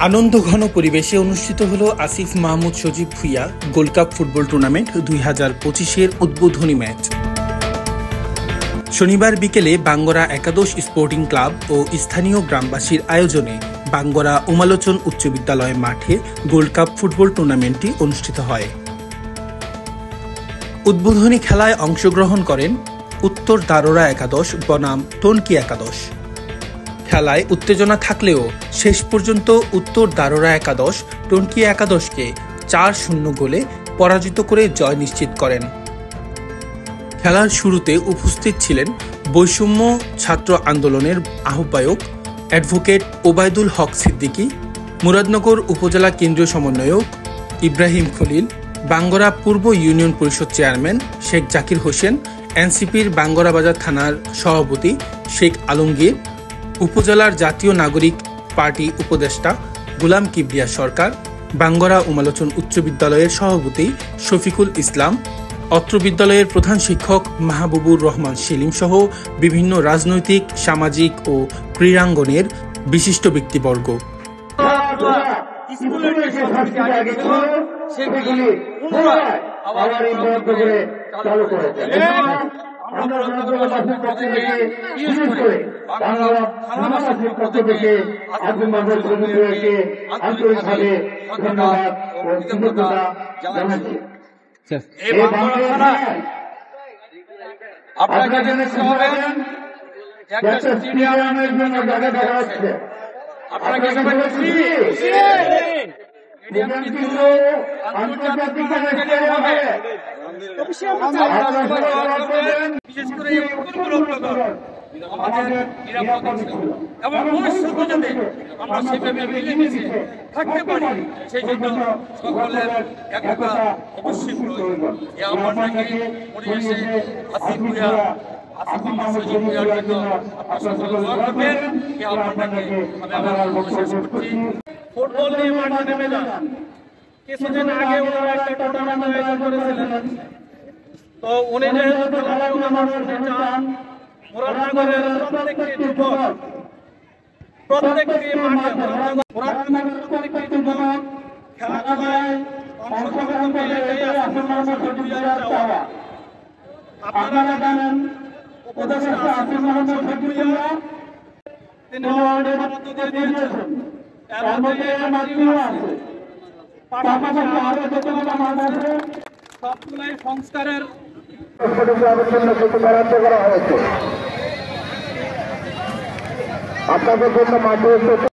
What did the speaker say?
আনন্দঘন পরিবেশে অনুষ্ঠিত হলো Asif Mahmud Sajib Bhuiyan gold cup football tournament 2025-এর উদ্বোধনী ম্যাচ। শনিবার বিকেলে বাঙ্গরা একাদশ স্পোর্টিং ক্লাব ও স্থানীয় গ্রামবাসীর আয়োজনে বাঙ্গরা উমালোচন উচ্চ বিদ্যালয় মাঠে গোল্ড কাপ ফুটবল টুর্নামেন্টটি অনুষ্ঠিত হয়। উদ্বোধনী খেলায় অংশগ্রহণ করেন উত্তর দারোরা একাদশ বনাম টনকি একাদশ। খেলায় উত্তেজনা থাকলেও শেষ পর্যন্ত উত্তর দারোরা একাদশ টনকি একাদশকে 4-0 গোলে পরাজিত করে জয় নিশ্চিত করেন। খেলার শুরুতে উপস্থিত ছিলেন বৈষম্য ছাত্র আন্দোলনের আহ্বায়ক অ্যাডভোকেট ওবায়দুল হক সিদ্দিকী, মুরাদনগর উপজেলা কেন্দ্রীয় সমন্বয়ক ইব্রাহিম খলিল, বাঙ্গরা পূর্ব ইউনিয়ন পরিষদ চেয়ারম্যান শেখ জাকির হোসেন, এনসিপির বাঙ্গরা বাজার থানার সভাপতি শেখ আলমগীর, উপজেলার জাতীয় নাগরিক পার্টি উপদেষ্টা গোলাম কিবরিয়া সরকার, বাঙ্গরা উমালোচন উচ্চ বিদ্যালয়ের সভাপতি শফিকুল ইসলাম, অত্র বিদ্যালয়ের প্রধান শিক্ষক মাহবুবুর রহমান সেলিম সহ বিভিন্ন রাজনৈতিক, সামাজিক ও ক্রীড়াঙ্গনের বিশিষ্ট ব্যক্তিবর্গ। আপনাকে একটা স্টেডিয়ামের জন্য জায়গা দেখা যাচ্ছে। আপনাকে বিশেষ করে আমাদের নিরাপদ এবং ভবিষ্যতে যাতে আমরা সেভাবে মিলেমিশে থাকতে পারি, সেই জন্য সকলের একটা অবশ্যই প্রয়োজন। এই আহ্বানটাকে পরিবেশে আসিফ ভুঁইয়া সজীব ভুঁইয়ার জন্য আপনারা সকলে দোয়া করবেন। এই আহ্বানটাকে আমি আবার শেষ করছি। ফুটবল নিয়ে মাঠে নেমে যান। কিছুদিন আগে ওনারা একটা টুর্নামেন্ট আয়োজন করেছিলেন, তো উনি যেহেতু খেলাধুলা করতে চান, মুরাদনগরের প্রত্যেকটি যুবক প্রত্যেকটি মাঠে মুরাদনগরের প্রত্যেকটি যুবক খেলাধুলায় অংশগ্রহণ করলে আসিফ মাহমুদ সজীব ভুঁইয়ার চাওয়া। আপনারা জানেন উপদেষ্টা আসিফ মাহমুদ সজীব ভুঁইয়া তিনি ওয়ার্ডের মধ্য দিয়ে দিয়েছেন, এর মধ্যে মাটিও আছে, পাশাপাশি আরো যতগুলো মাঠ আছে সবগুলাই সংস্কারের বরাদ্দ করা হয়েছে। আপনাদের জন্য মাঠে